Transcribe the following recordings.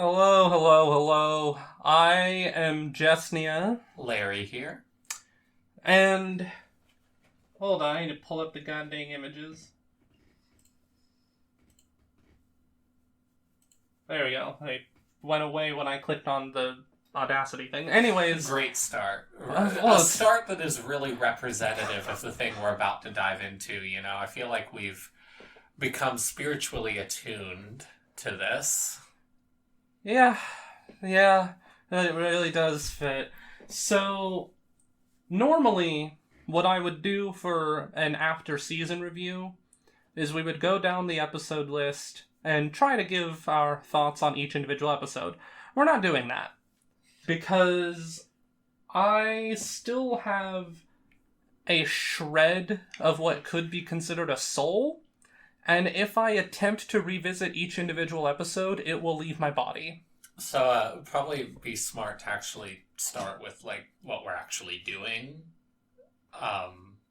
Hello, hello, hello. I am Jesnia, Larry here. and hold on, I need to pull up the goddamn images. There we go. They went away when I clicked on the Audacity thing. Anyways, Great start. well, A start that is really representative of the thing we're about to dive into, you know? I feel like we've become spiritually attuned to this. yeah, it really does fit. So, normally, what I would do for an after-season review is we would go down the episode list and try to give our thoughts on each individual episode. We're not doing that because I still have a shred of what could be considered a soul, and if I attempt to revisit each individual episode, it will leave my body. So, it'd probably be smart to actually start with, what we're actually doing.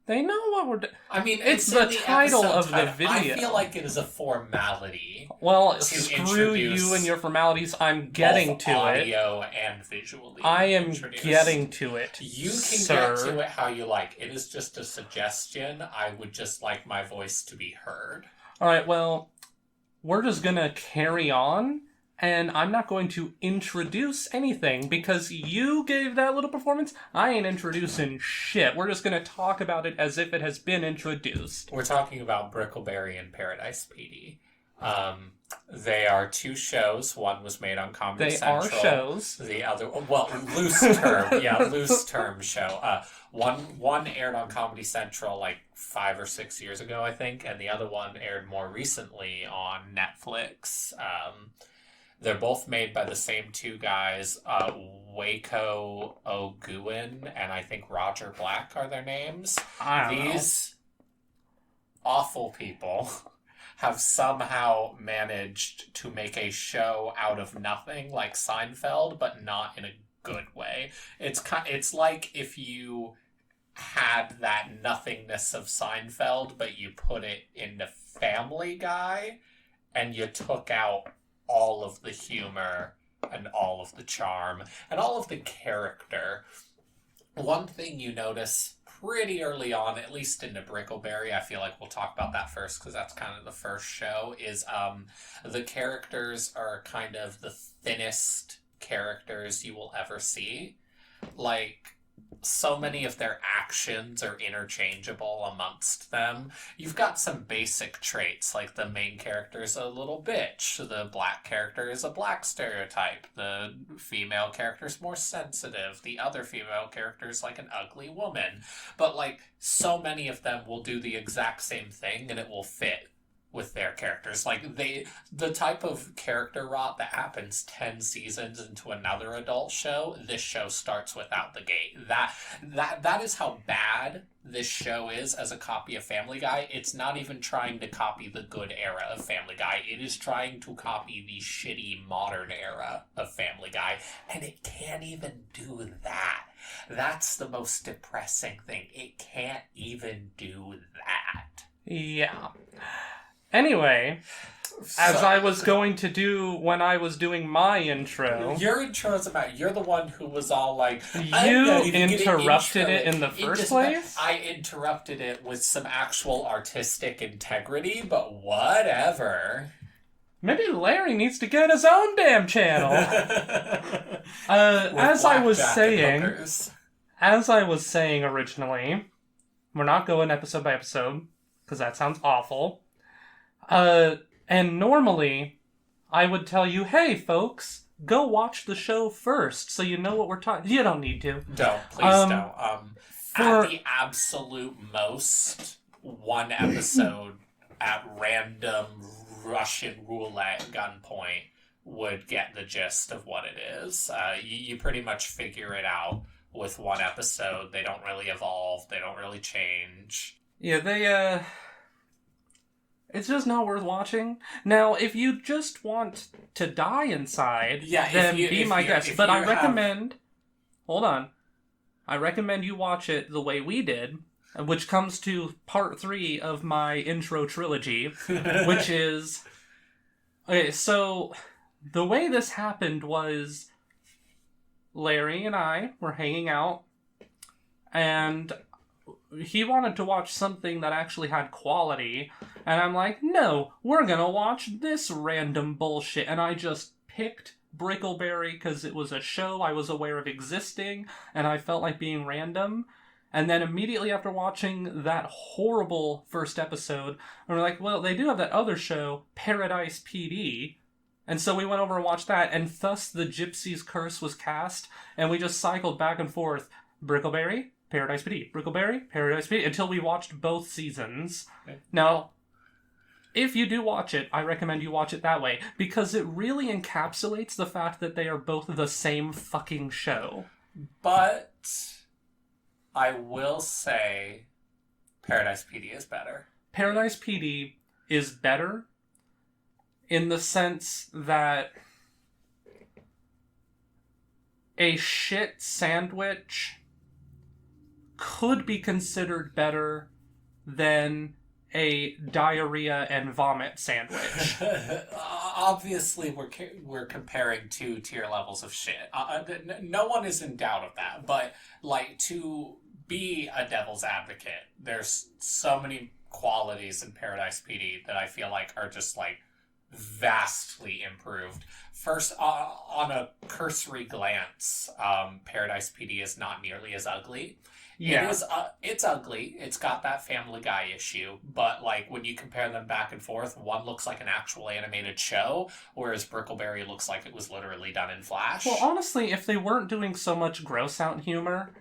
They know what we're doing. I mean, It's the title episode of the title. video. I feel like it is a formality. Well, to screw introduce you and your formalities. I'm getting both to it. audio and visually. I am introduce. getting to it. You can sir. get to it how you like. It is just a suggestion. I would just like my voice to be heard. Alright, well, we're just gonna carry on, and I'm not going to introduce anything, because you gave that little performance. I ain't introducing shit. We're just gonna talk about it as if it has been introduced. We're talking about Brickleberry and Paradise PD. They are two shows. One was made on Comedy They Central. are shows. The other, well, loose term, loose term show. One aired on Comedy Central 5 or 6 years ago, I think, and the other one aired more recently on Netflix. They're both made by the same two guys, Waco Oguin and I think Roger Black are their names. I don't know. These awful people have somehow managed to make a show out of nothing like Seinfeld, but not in a good way. It's like if you had that nothingness of Seinfeld, but you put it into Family Guy, and you took out all of the humor and all of the charm and all of the character. One thing you notice pretty early on, at least in the Brickleberry, I feel like we'll talk about that first because that's kind of the first show, is the characters are kind of the thinnest characters you will ever see. So many of their actions are interchangeable amongst them. You've got some basic traits, like the main character is a little bitch, the black character is a black stereotype, the female character is more sensitive, the other female character is like an ugly woman. But so many of them will do the exact same thing and it will fit with their characters. The type of character rot that happens 10 seasons into another adult show, this show starts without the gate. That is how bad this show is as a copy of Family Guy. It's not even trying to copy the good era of Family Guy. It is trying to copy the shitty modern era of Family Guy, and it can't even do that. That's the most depressing thing. It can't even do that. Yeah. Anyway, as I was going to do when I was doing my intro... Your intro is about... You're the one who was all like... You interrupted it in the first place? I interrupted it with some actual artistic integrity, but whatever. Maybe Larry needs to get his own damn channel. As I was saying originally, we're not going episode by episode, because that sounds awful. And normally, I would tell you, hey, folks, go watch the show first, so you know what we're talking... You don't need to. Don't. Please don't. At the absolute most, one episode at random Russian roulette gunpoint would get the gist of what it is. You pretty much figure it out with one episode. They don't really evolve. They don't really change. Yeah, it's just not worth watching. Now, if you just want to die inside, then be my guest. But I recommend... Hold on. I recommend you watch it the way we did, which comes to part 3 of my intro trilogy, which is... Okay, so the way this happened was Larry and I were hanging out, and he wanted to watch something that actually had quality, and I'm like, no, we're gonna watch this random bullshit, and I just picked Brickleberry because it was a show I was aware of existing, and I felt like being random. And then immediately after watching that horrible first episode, we were like, well, they do have that other show, Paradise PD. And so we went over and watched that, and thus the Gypsy's Curse was cast, and we just cycled back and forth, Brickleberry, Paradise PD, Brickleberry, Paradise PD, until we watched both seasons. Okay. Now, if you do watch it, I recommend you watch it that way, because it really encapsulates the fact that they are both the same fucking show. But I will say Paradise PD is better. Paradise PD is better in the sense that a shit sandwich could be considered better than a diarrhea and vomit sandwich. Obviously, we're comparing two tier levels of shit. No one is in doubt of that. But like, to be a devil's advocate, there's so many qualities in Paradise PD that I feel like are just like vastly improved. First, on a cursory glance, Paradise PD is not nearly as ugly. Yeah. It's ugly. It's got that Family Guy issue, but like when you compare them back and forth, one looks like an actual animated show, whereas Brickleberry looks like it was literally done in Flash. Well, honestly, if they weren't doing so much gross out humor,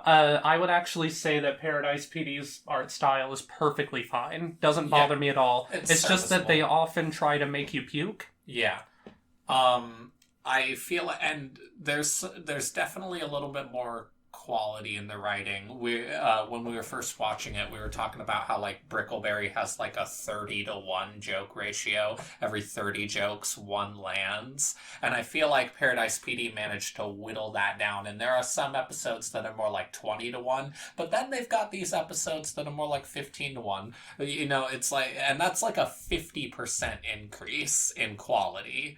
I would actually say that Paradise PD's art style is perfectly fine. Doesn't bother me at all. It's just that they often try to make you puke. Yeah. I feel, and there's definitely a little bit more quality in the writing. When we were first watching it, we were talking about how like Brickleberry has like a 30-to-1 joke ratio. Every 30 jokes, one lands. And I feel like Paradise PD managed to whittle that down. And there are some episodes that are more like 20-to-1, but then they've got these episodes that are more like 15-to-1. You know, it's like, and that's like a 50% increase in quality.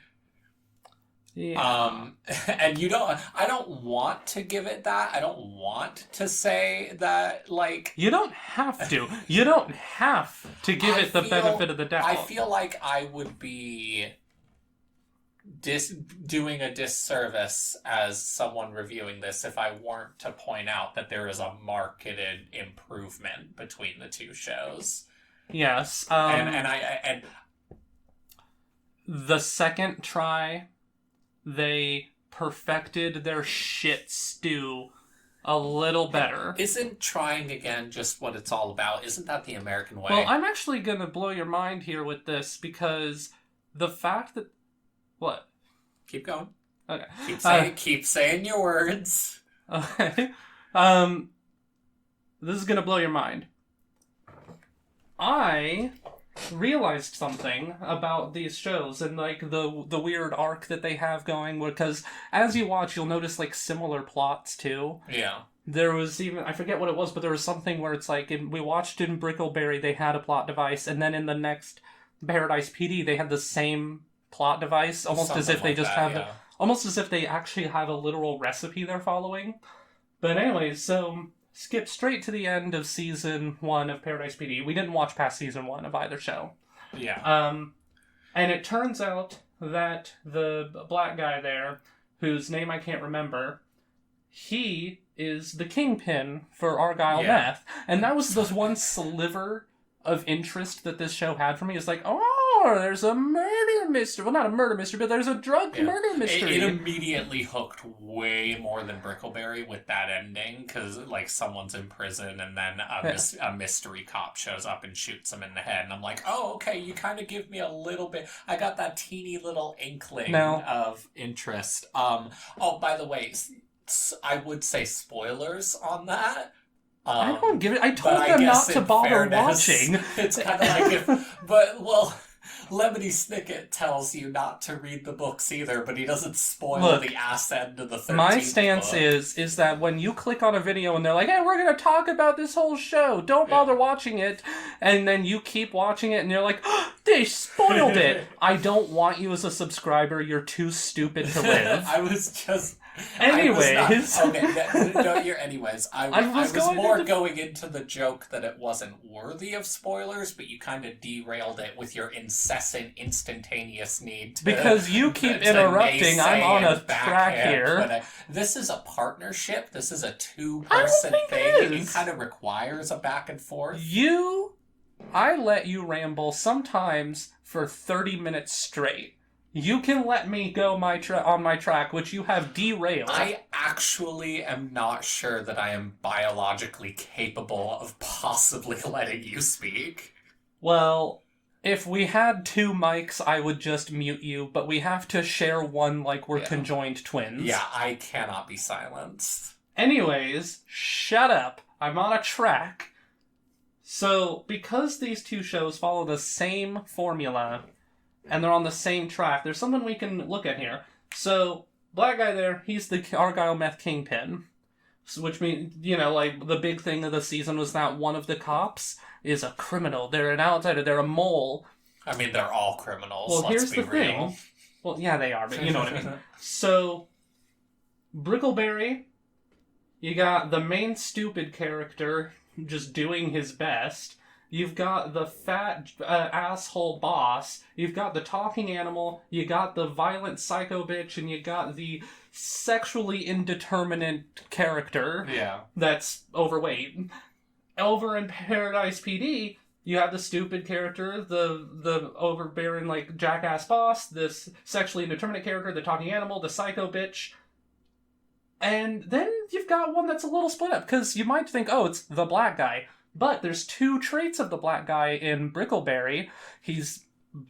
Yeah. And I don't want to give it that. I don't want to say that, like... You don't have to. You don't have to give it the benefit of the doubt. I feel like I would be doing a disservice as someone reviewing this if I weren't to point out that there is a marketed improvement between the two shows. Yes. And the second try, they perfected their shit stew a little better. Isn't trying again just what it's all about? Isn't that the American way? Well, I'm actually going to blow your mind here with this, because the fact that... What? Keep going. Okay. Keep saying your words. Okay. This is going to blow your mind. I realized something about these shows and like the weird arc that they have going, because as you watch you'll notice like similar plots too. Yeah. There was even, I forget what it was, but there was something where it's like we watched in Brickleberry they had a plot device, and then in the next Paradise PD they had the same plot device, almost Something as if they like just that, have yeah. almost as if they actually have a literal recipe they're following. But anyways, so skip straight to the end of season 1 of Paradise PD. We didn't watch past season 1 of either show. Yeah. And it turns out that the black guy there, whose name I can't remember, he is the kingpin for Argyle Meth. And that was this one sliver of interest that this show had for me. It's like, oh, there's a murder mystery. Well, not a murder mystery, but there's a drug murder mystery. It immediately hooked way more than Brickleberry with that ending, because like someone's in prison and then a mystery cop shows up and shoots him in the head, and I'm like, oh, okay, you kind of give me a little bit. I got that teeny little inkling of interest. Oh, by the way, I would say spoilers on that. I don't give it. I told them not to bother watching. It's kind of like, but well, Lemony Snicket tells you not to read the books either, but he doesn't spoil Look, the ass end of the 13th my stance book. is that when you click on a video and they're like, hey, we're going to talk about this whole show, don't bother watching it, and then you keep watching it and you're like, oh, they spoiled it. I don't want you as a subscriber. You're too stupid to live. I was just... Anyways. Anyways. I was going into the joke that it wasn't worthy of spoilers, but you kind of derailed it with your incessant, instantaneous need to... Because you keep interrupting, I'm on a track here. This is a partnership. This is a two-person thing. It kind of requires a back and forth. I let you ramble sometimes for 30 minutes straight. You can let me go on my track, which you have derailed. I actually am not sure that I am biologically capable of possibly letting you speak. Well, if we had 2 mics, I would just mute you, but we have to share one like we're conjoined twins. Yeah, I cannot be silenced. Anyways, shut up. I'm on a track. So, because these 2 shows follow the same formula... and they're on the same track, there's something we can look at here. So, black guy there, he's the Argyle Meth Kingpin. So, which means, like, the big thing of the season was that one of the cops is a criminal. They're an outsider. They're a mole. I mean, they're all criminals, well, let's here's be the real. thing. Well, yeah, they are, but you know what I mean. So, Brickleberry, you got the main stupid character just doing his best. You've got the fat asshole boss. You've got the talking animal. You got the violent psycho bitch, and you got the sexually indeterminate character. Yeah. That's overweight. Over in Paradise PD, you have the stupid character, the overbearing like jackass boss, this sexually indeterminate character, the talking animal, the psycho bitch. And then you've got one that's a little split up, because you might think, oh, it's the black guy. But there's 2 traits of the black guy in Brickleberry. He's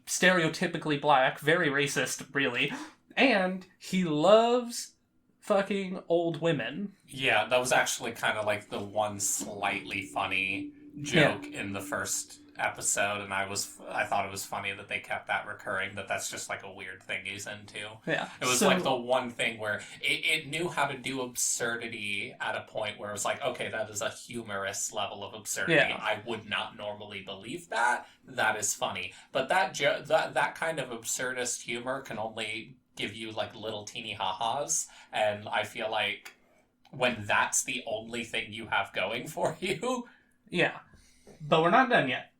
stereotypically black, very racist, really. And he loves fucking old women. Yeah, that was actually kind of like the one slightly funny joke in the first episode, and I thought it was funny that they kept that recurring, that's just like a weird thing he's into. Yeah. It was like the one thing where it knew how to do absurdity at a point where it was like, okay, that is a humorous level of absurdity. Yeah. I would not normally believe that. That is funny. But that kind of absurdist humor can only give you like little teeny ha-has, and I feel like when that's the only thing you have going for you... Yeah. But we're not done yet.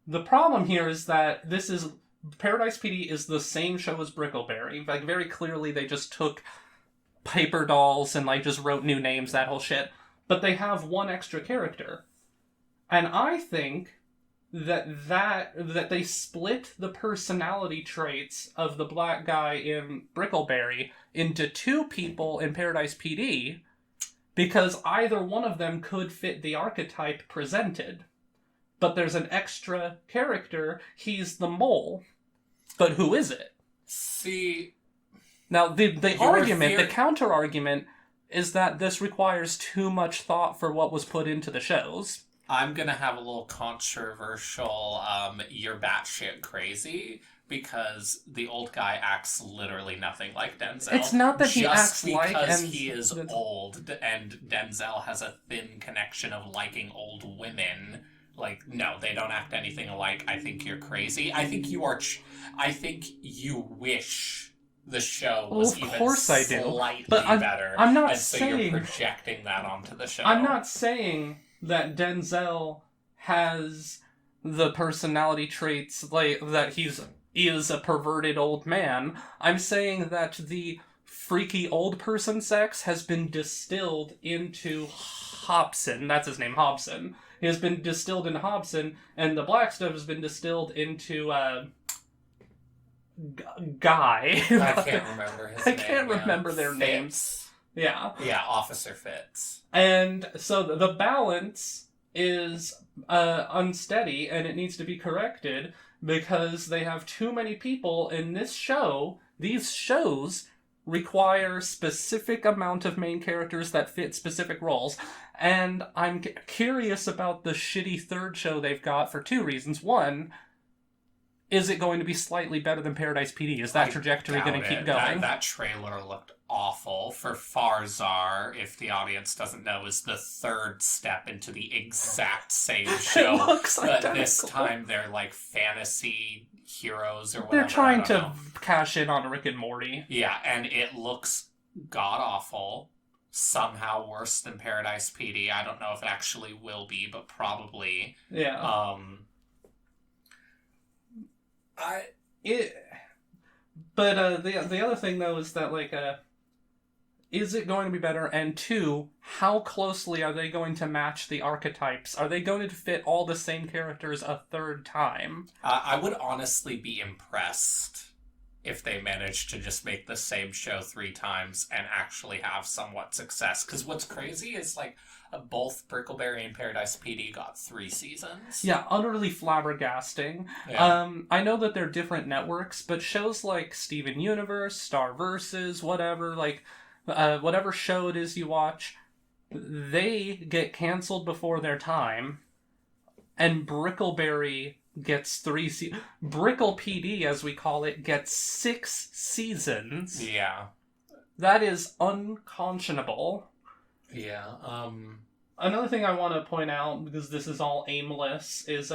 The problem here is that Paradise PD is the same show as Brickleberry. Like, very clearly they just took paper dolls and, like, just wrote new names, that whole shit. But they have one extra character. And I think that they split the personality traits of the black guy in Brickleberry into 2 people in Paradise PD, because either one of them could fit the archetype presented. But there's an extra character, he's the mole. But who is it? See... Now, the counter-argument, is that this requires too much thought for what was put into the shows. I'm gonna have a little controversial, you're batshit crazy, because the old guy acts literally nothing like Denzel. It's not that he acts like... Just because he is old, and Denzel has a thin connection of liking old women... Like, no, they don't act anything alike. I think you're crazy. I think you are... I think you wish the show was slightly better. I'm not and saying... so you're projecting that onto the show. I'm not saying that Denzel has the personality traits, like, that he is a perverted old man. I'm saying that the freaky old person sex has been distilled into Hobson. That's his name, Hobson. It has been distilled into Hobson, and the black stuff has been distilled into, Guy. I can't remember his name. I can't remember their names. Yeah. Yeah, Officer Fitz. And so the balance is unsteady, and it needs to be corrected, because they have too many people in this show. These shows require specific amount of main characters that fit specific roles. And I'm curious about the shitty 3rd show they've got for 2 reasons. One, is it going to be slightly better than Paradise PD? Is that trajectory going to keep going? That trailer looked awful. For Farzar, if the audience doesn't know, is the third step into the exact same show. It looks but identical. This time they're like fantasy heroes or whatever. They're trying to cash in on Rick and Morty. Yeah, and it looks god-awful. Somehow worse than Paradise PD. I don't know if it actually will be, but probably. Yeah. But the other thing though is that like is it going to be better? And two, how closely are they going to match the archetypes? Are they going to fit all the same characters a third time? I would honestly be impressed if they managed to just make the same show 3 times and actually have somewhat success. Because what's crazy is like both Brickleberry and Paradise PD got 3 seasons. Yeah, utterly flabbergasting. Yeah. I know that they're different networks, but shows like Steven Universe, Star Versus, whatever, like whatever show it is you watch, they get canceled before their time, and Brickleberry gets 3 seasons. Brickle PD, as we call it, gets 6 seasons. Yeah. That is unconscionable. Yeah. Another thing I want to point out, because this is all aimless, is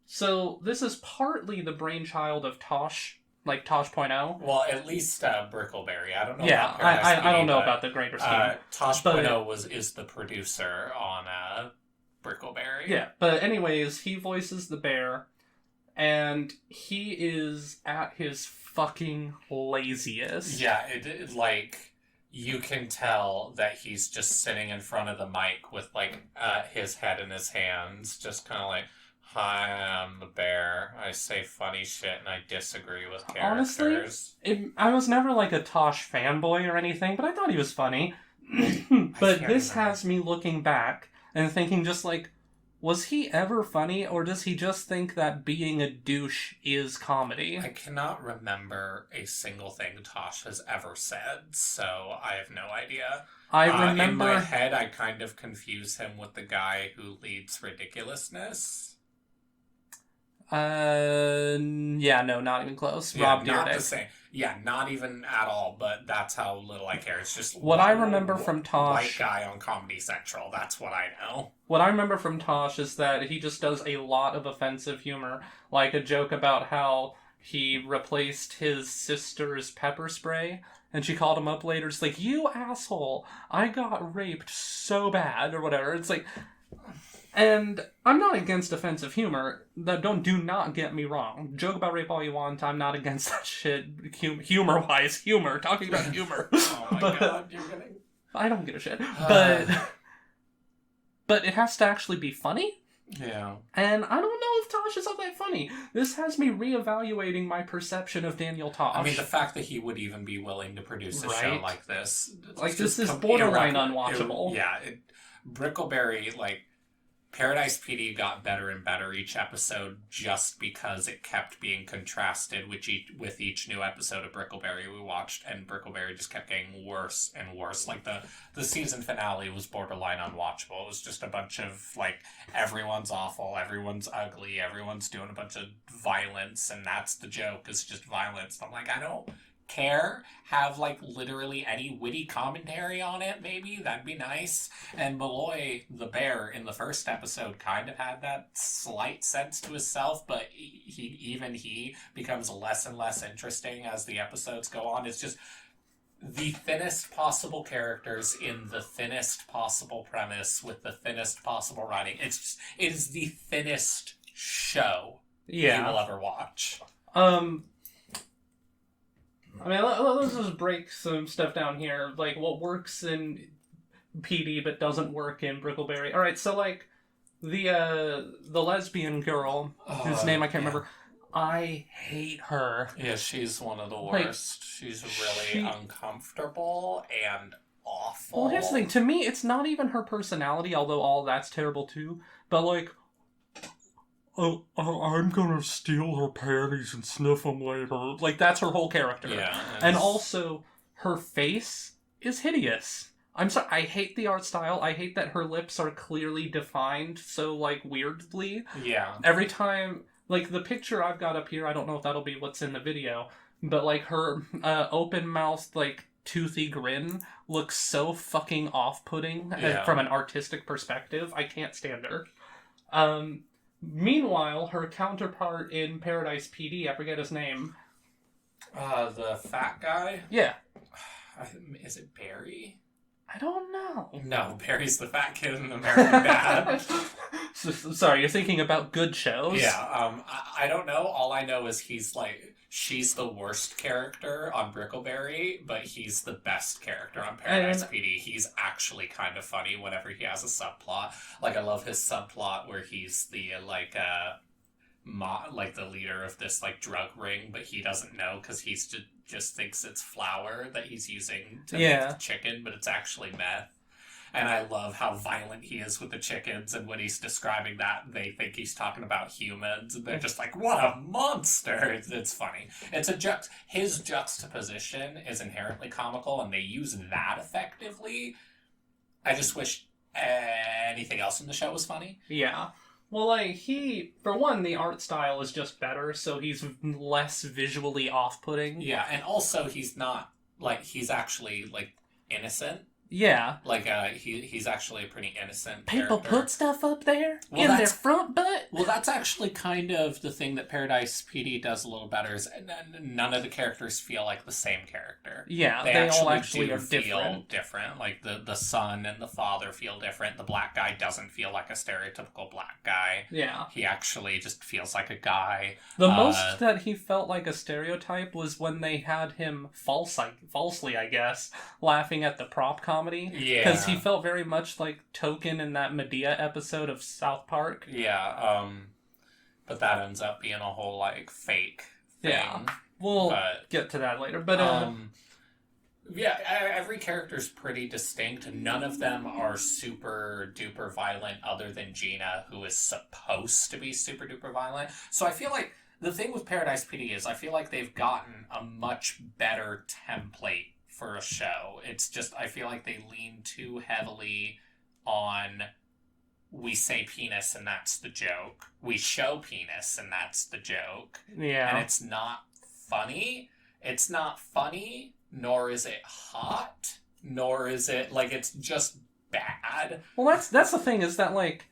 so this is partly the brainchild of Tosh, like Tosh.0. Well, at least Brickleberry. I don't know. Yeah, about Paradise PD, I don't know about the greater scheme. Tosh.0 is the producer on Brickleberry. Yeah, but anyways, he voices the bear, and he is at his fucking laziest. Yeah, it like you can tell that he's just sitting in front of the mic with like his head in his hands, just kind of like, "Hi, I'm the bear. I say funny shit and I disagree with characters." Honestly, I was never like a Tosh fanboy or anything, but I thought he was funny. But this has me looking back and thinking just like, was he ever funny, or does he just think that being a douche is comedy? I cannot remember a single thing Tosh has ever said, so I have no idea. I remember... In my head, I kind of confuse him with the guy who leads Ridiculousness. Yeah, no, not even close. Yeah, Rob not Dyrdek. the same. Yeah, not even at all, but that's how little I care. It's just what I remember from Tosh... white guy on Comedy Central, that's what I know. What I remember from Tosh is that he just does a lot of offensive humor, like a joke about how he replaced his sister's pepper spray, and she called him up later, just like, "You asshole, I got raped so bad," or whatever. It's like... And I'm not against offensive humor. Do not get me wrong. Joke about rape all you want. I'm not against that shit. Humor-wise, talking about humor. Oh my god, you're gonna... I don't give a shit. But it has to actually be funny. Yeah. And I don't know if Tosh is all that funny. This has me reevaluating my perception of Daniel Tosh. I mean, the fact that he would even be willing to produce a show like this. Like, this is borderline unwatchable. Brickleberry, like... Paradise PD got better and better each episode just because it kept being contrasted with each new episode of Brickleberry we watched, and Brickleberry just kept getting worse and worse. Like, the season finale was borderline unwatchable. It was just a bunch of, like, everyone's awful, everyone's ugly, everyone's doing a bunch of violence, and that's the joke, is just violence. I'm like, I don't care. Have like literally any witty commentary on it, maybe that'd be nice. And Malloy the bear in the first episode kind of had that slight sense to himself, but he becomes less and less interesting as the episodes go on. It's just the thinnest possible characters in the thinnest possible premise with the thinnest possible writing. It is the thinnest show you will ever watch. I mean, let's just break some stuff down here. Like, what works in PD but doesn't work in Brickleberry. Alright, so, like, the lesbian girl, whose name I can't remember, I hate her. Yeah, she's one of the worst. Like, she's really uncomfortable and awful. Well, here's the thing. To me, it's not even her personality, although all that's terrible too. But, like, I'm gonna steal her panties and sniff them later. Like, that's her whole character. Yeah. And also, her face is hideous. I'm sorry, I hate the art style. I hate that her lips are clearly defined so, like, weirdly. Yeah. Every time like, the picture I've got up here, I don't know if that'll be what's in the video, but, like, her open-mouthed, like, toothy grin looks so fucking off-putting from an artistic perspective. I can't stand her. Meanwhile, her counterpart in Paradise PD, I forget his name. The fat guy? Yeah. Is it Barry? I don't know. No, Barry's the fat kid in American Dad. Sorry, you're thinking about good shows? Yeah, I don't know. All I know is she's the worst character on Brickleberry, but he's the best character on Paradise PD. He's actually kind of funny whenever he has a subplot. Like, I love his subplot where he's the, like the leader of this, like, drug ring, but he doesn't know because he's just thinks it's flour that he's using to make the chicken, but it's actually meth. And I love how violent he is with the chickens, and when he's describing that, they think he's talking about humans, and they're just like, what a monster! It's funny. His juxtaposition is inherently comical, and they use that effectively. I just wish anything else in the show was funny. Yeah. Well, like, for one, the art style is just better, so he's less visually off-putting. Yeah, and also he's not, like, he's actually, like, innocent. Yeah. Like, he's actually a pretty innocent People character. put stuff up there in their front butt? Well, that's actually kind of the thing that Paradise PD does a little better, is none of the characters feel like the same character. Yeah, they all actually are different. Like, the son and the father feel different. The black guy doesn't feel like a stereotypical black guy. Yeah. He actually just feels like a guy. The most that he felt like a stereotype was when they had him falsely, I guess, laughing at the prop comedy. Yeah. Because he felt very much like Token in that Medea episode of South Park. Yeah, but that ends up being a whole, like, fake thing. Yeah. We'll get to that later. But, yeah, every character's pretty distinct. None of them are super duper violent other than Gina, who is supposed to be super duper violent. So I feel like the thing with Paradise PD is I feel like they've gotten a much better template for a show. It's just, I feel like they lean too heavily on, we say penis and that's the joke. We show penis and that's the joke. Yeah. And it's not funny. It's not funny, nor is it hot, nor is it, like, it's just bad. Well, that's the thing, is that, like,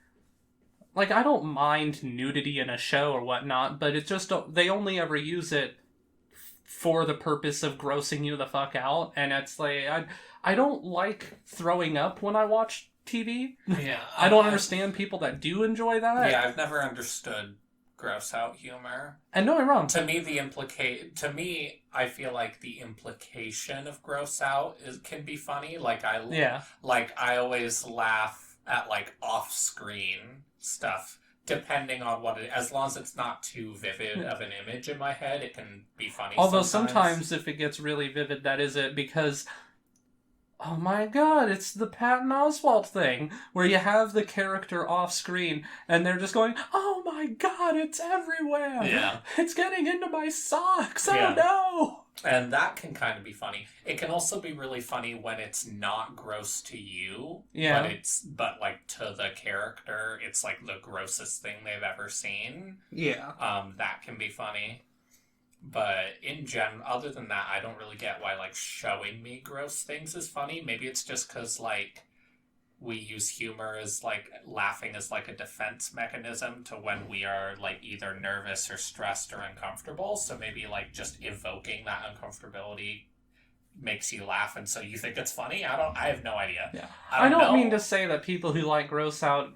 I don't mind nudity in a show or whatnot, but it's just, they only ever use it for the purpose of grossing you the fuck out, and it's like, I don't like throwing up when I watch TV. Yeah. I don't understand people that do enjoy that. Yeah, I've never understood gross out humor. And no, I'm wrong. To me, I feel like the implication of gross out can be funny. Like, I always laugh at, like, off-screen stuff. Depending on what as long as it's not too vivid of an image in my head, it can be funny. Although sometimes if it gets really vivid, that is it, because, oh my god, it's the Patton Oswalt thing, where you have the character off screen, and they're just going, oh my god, it's everywhere! Yeah. It's getting into my socks, oh no! And that can kind of be funny. It can also be really funny when it's not gross to you, but like to the character, it's like the grossest thing they've ever seen. Yeah. That can be funny. But in general, other than that, I don't really get why, like, showing me gross things is funny. Maybe it's just because, like, we use humor as, like, laughing as, like, a defense mechanism to when we are, like, either nervous or stressed or uncomfortable. So maybe, like, just evoking that uncomfortability makes you laugh, and so you think it's funny? I have no idea. Yeah. I don't mean to say that people who like gross out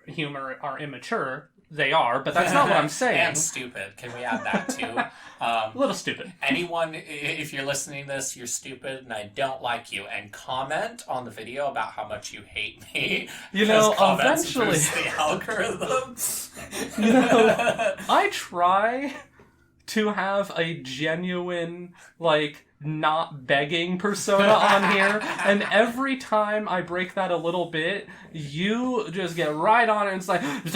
humor are immature. They are, but that's not what I'm saying. And stupid. Can we add that too? A little stupid. Anyone, if you're listening to this, you're stupid and I don't like you. And comment on the video about how much you hate me. You know, eventually. The algorithm. You know, I try to have a genuine, like, not begging persona on here, and every time I break that a little bit, you just get right on it and it's like and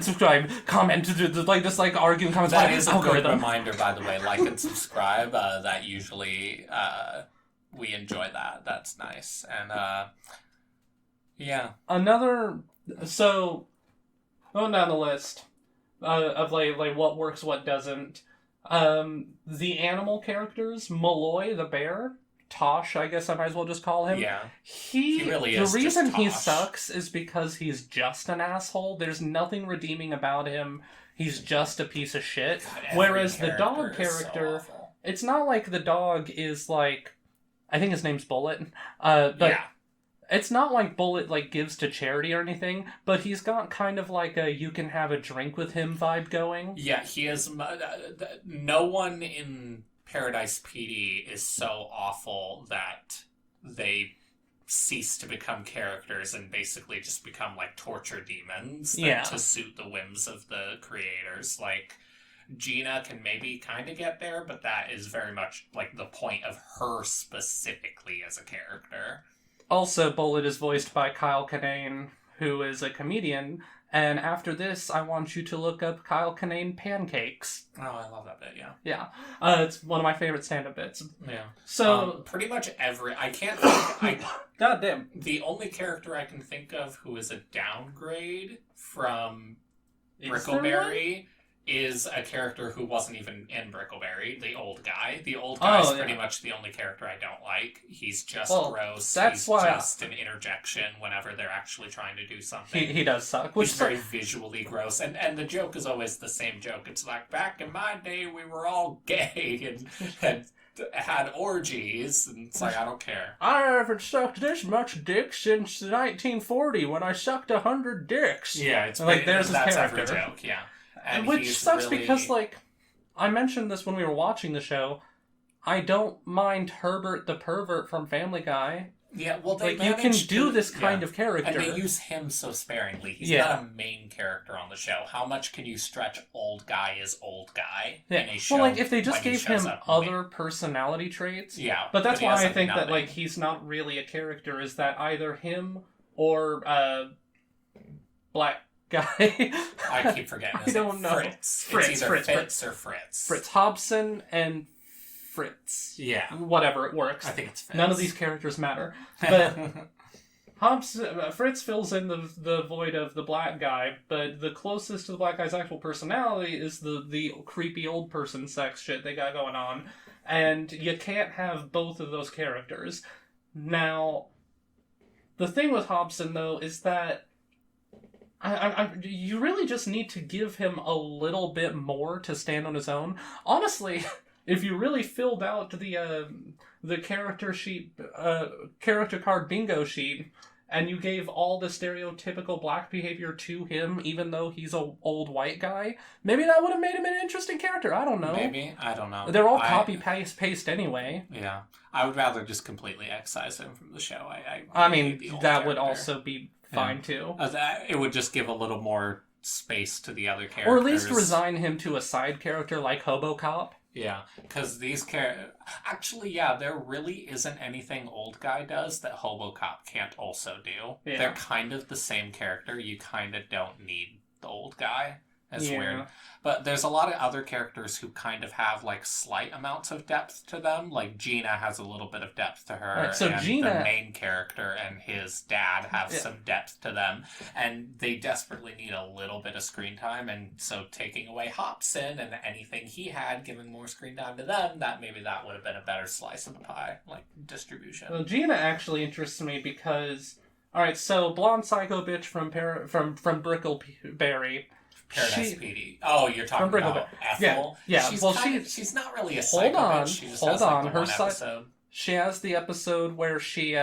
subscribe, comment, like just like arguing comments. That is a good reminder, by the way. Like and subscribe. That usually we enjoy that. That's nice. And yeah. So going down the list, of like what works, what doesn't. The animal characters, Malloy the bear, Tosh, I guess I might as well just call him. Yeah. He really the is just reason he Tosh. sucks is because he's just an asshole. There's nothing redeeming about him. He's just a piece of shit. God, every Whereas the dog character is so character, awful. it's not like the dog is like, I think his name's Bullet. But Yeah. it's not like Bullet like gives to charity or anything, but he's got kind of like a you can have a drink with him vibe going. Yeah, he is. No one in Paradise PD is so awful that they cease to become characters and basically just become like torture demons to suit the whims of the creators. Like, Gina can maybe kind of get there, but that is very much like the point of her specifically as a character. Also, Bullet is voiced by Kyle Kinane, who is a comedian. And after this, I want you to look up Kyle Kinane Pancakes. Oh, I love that bit, yeah. Yeah. It's one of my favorite stand-up bits. Yeah. So... pretty much I can't think... God damn. The only character I can think of who is a downgrade from Brickleberry is a character who wasn't even in Brickleberry, the old guy. The old guy's pretty much the only character I don't like. He's just gross. He's just an interjection whenever they're actually trying to do something. He does suck. He's very visually gross. And the joke is always the same joke. It's like, back in my day, we were all gay and had orgies, and it's like, I don't care. I haven't sucked this much dick since 1940 when I sucked 100 dicks. Yeah, it's like there's his character. Every joke, yeah. And which sucks because, like, I mentioned this when we were watching the show. I don't mind Herbert the pervert from Family Guy. Yeah, well, they you can do this kind of character. And they use him so sparingly. He's not a main character on the show. How much can you stretch old guy as old guy in a show? Well, like, if they just gave him other personality traits. Yeah. But that's why I think that, like, he's not really a character, is that either him or Black guy. I keep forgetting his name. I don't know. Fritz. It's either Fitz or Fritz. Fritz Hobson and Fritz. Yeah. Whatever, it works. I think it's Fitz. None of these characters matter. But Fritz fills in the void of the black guy, but the closest to the black guy's actual personality is the creepy old person sex shit they got going on. And you can't have both of those characters. Now, the thing with Hobson, though, is that you really just need to give him a little bit more to stand on his own. Honestly, if you really filled out the character sheet, character card bingo sheet, and you gave all the stereotypical black behavior to him, even though he's an old white guy, maybe that would have made him an interesting character. I don't know. Maybe. I don't know. They're all copy-paste anyway. Yeah. I would rather just completely excise him from the show. I mean, that would also be fine, too. It would just give a little more space to the other characters. Or at least resign him to a side character like Hobocop. Yeah, because these characters... Actually, yeah, there really isn't anything old guy does that Hobocop can't also do. Yeah. They're kind of the same character. You kind of don't need the old guy. It's weird. But there's a lot of other characters who kind of have, like, slight amounts of depth to them. Like, Gina has a little bit of depth to her. Right, so and Gina... the main character and his dad have some depth to them. And they desperately need a little bit of screen time. And so taking away Hobson and anything he had, giving more screen time to them, that would have been a better slice of the pie, like, distribution. Well, Gina actually interests me because... Alright, so blonde psycho bitch from Brickleberry... Paradise PD. Oh, you're talking about Ethel? Yeah. She's not really a psycho bitch. She just has like the one episode. She has the episode where she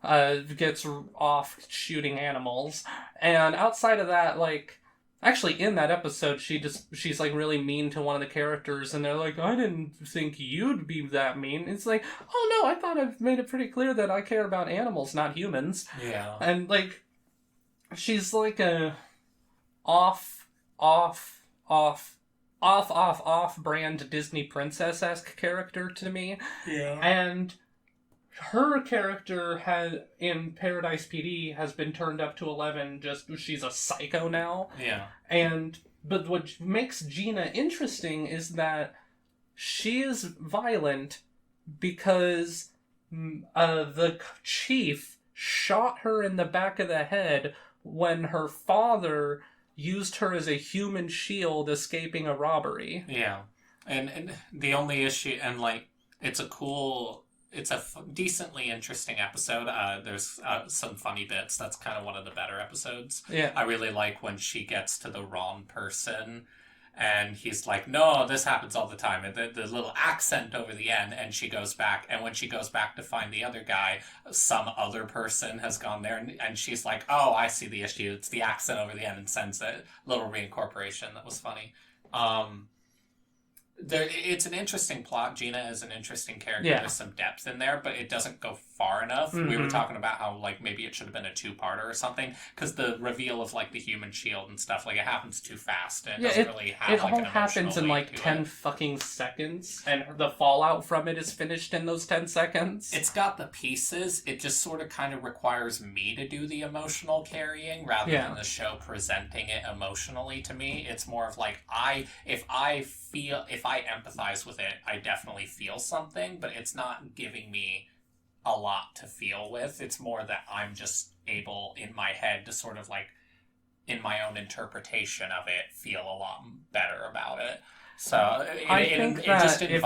gets off shooting animals, and outside of that, like, actually in that episode, she's like really mean to one of the characters, and they're like, I didn't think you'd be that mean. It's like, oh no, I thought I've made it pretty clear that I care about animals, not humans. Yeah. And like, she's like a off brand Disney princess-esque character to me. Yeah. And her character in Paradise PD has been turned up to 11, just she's a psycho now. Yeah. But what makes Gina interesting is that she is violent because the chief shot her in the back of the head when her father used her as a human shield escaping a robbery. Yeah. And the only issue, and like, it's a decently interesting episode. There's some funny bits. That's kind of one of the better episodes. Yeah. I really like when she gets to the wrong person and he's like, no, this happens all the time. And the little accent over the end, and she goes back, and when she goes back to find the other guy, some other person has gone there, and she's like, oh, I see the issue. It's the accent over the end, and sends a little reincorporation. That was funny. It's an interesting plot. Gina is an interesting character. Yeah. There's some depth in there, but it doesn't go far enough. Mm-hmm. We were talking about how, like, maybe it should have been a two-parter or something, because the reveal of, like, the human shield and stuff, like, it happens too fast, and it doesn't really have, it like, all an happens in, like, 10 it. fucking seconds, and the fallout from it is finished in those 10 seconds. It's got the pieces. It just sort of kind of requires me to do the emotional carrying, rather than the show presenting it emotionally to me. It's more of, like, if I empathize with it, I definitely feel something, but it's not giving me a lot to feel with. It's more that I'm just able, in my head, to sort of, like, in my own interpretation of it, feel a lot better about it. So I think that if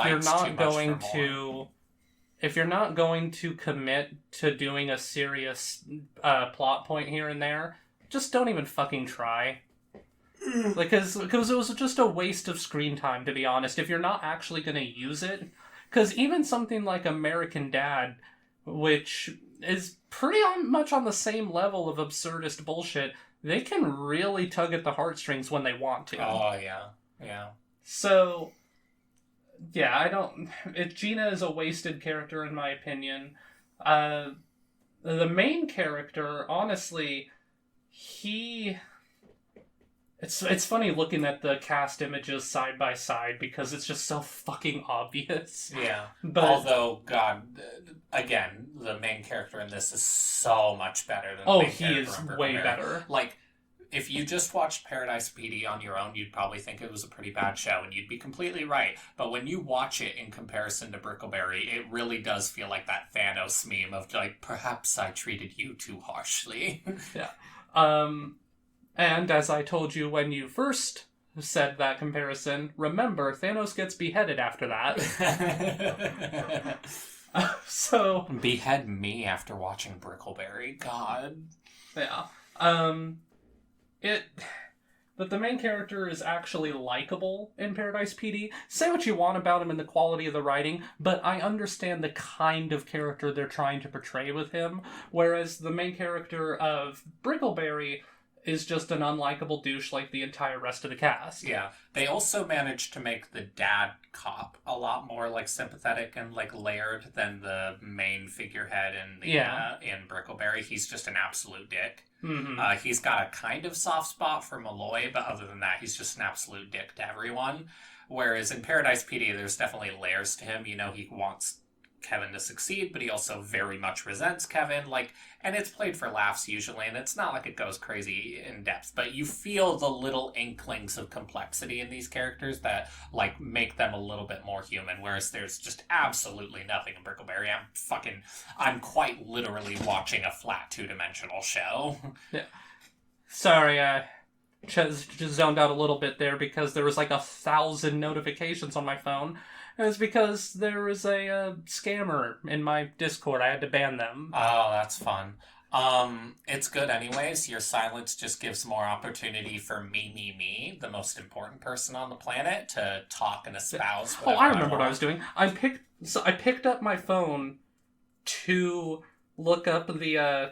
you're not going to commit to doing a serious plot point here and there, just don't even fucking try. Because it was just a waste of screen time, to be honest, if you're not actually going to use it. Because even something like American Dad, which is pretty much on the same level of absurdist bullshit, they can really tug at the heartstrings when they want to. Oh, yeah. Yeah. So, yeah, Gina is a wasted character, in my opinion. The main character, honestly, It's funny looking at the cast images side by side because it's just so fucking obvious. Yeah. But, although, God, again, the main character in this is so much better than the main character in Brickleberry. Way better. Like, if you just watched Paradise PD on your own, you'd probably think it was a pretty bad show, and you'd be completely right. But when you watch it in comparison to Brickleberry, it really does feel like that Thanos meme of, like, perhaps I treated you too harshly. Yeah. And as I told you when you first said that comparison, remember, Thanos gets beheaded after that. So... Behead me after watching Brickleberry, God. Yeah. But the main character is actually likable in Paradise PD. Say what you want about him and the quality of the writing, but I understand the kind of character they're trying to portray with him, whereas the main character of Brickleberry is just an unlikable douche like the entire rest of the cast. Yeah. They also managed to make the dad cop a lot more, like, sympathetic and, like, layered than the main figurehead in Brickleberry. He's just an absolute dick. Mm-hmm. He's got a kind of soft spot for Malloy, but other than that, he's just an absolute dick to everyone. Whereas in Paradise PD, there's definitely layers to him. You know, he wants Kevin to succeed, but he also very much resents Kevin, like, and it's played for laughs usually, and it's not like it goes crazy in depth, but you feel the little inklings of complexity in these characters that, like, make them a little bit more human, whereas there's just absolutely nothing in Brickleberry. I'm quite literally watching a flat two-dimensional show. Yeah. Sorry, I just zoned out a little bit there because there was like 1,000 notifications on my phone. It was because there was a scammer in my Discord. I had to ban them. Oh, that's fun. It's good anyways. Your silence just gives more opportunity for me, the most important person on the planet, to talk and espouse whatever I remember what I want. was doing. I picked up my phone to look up the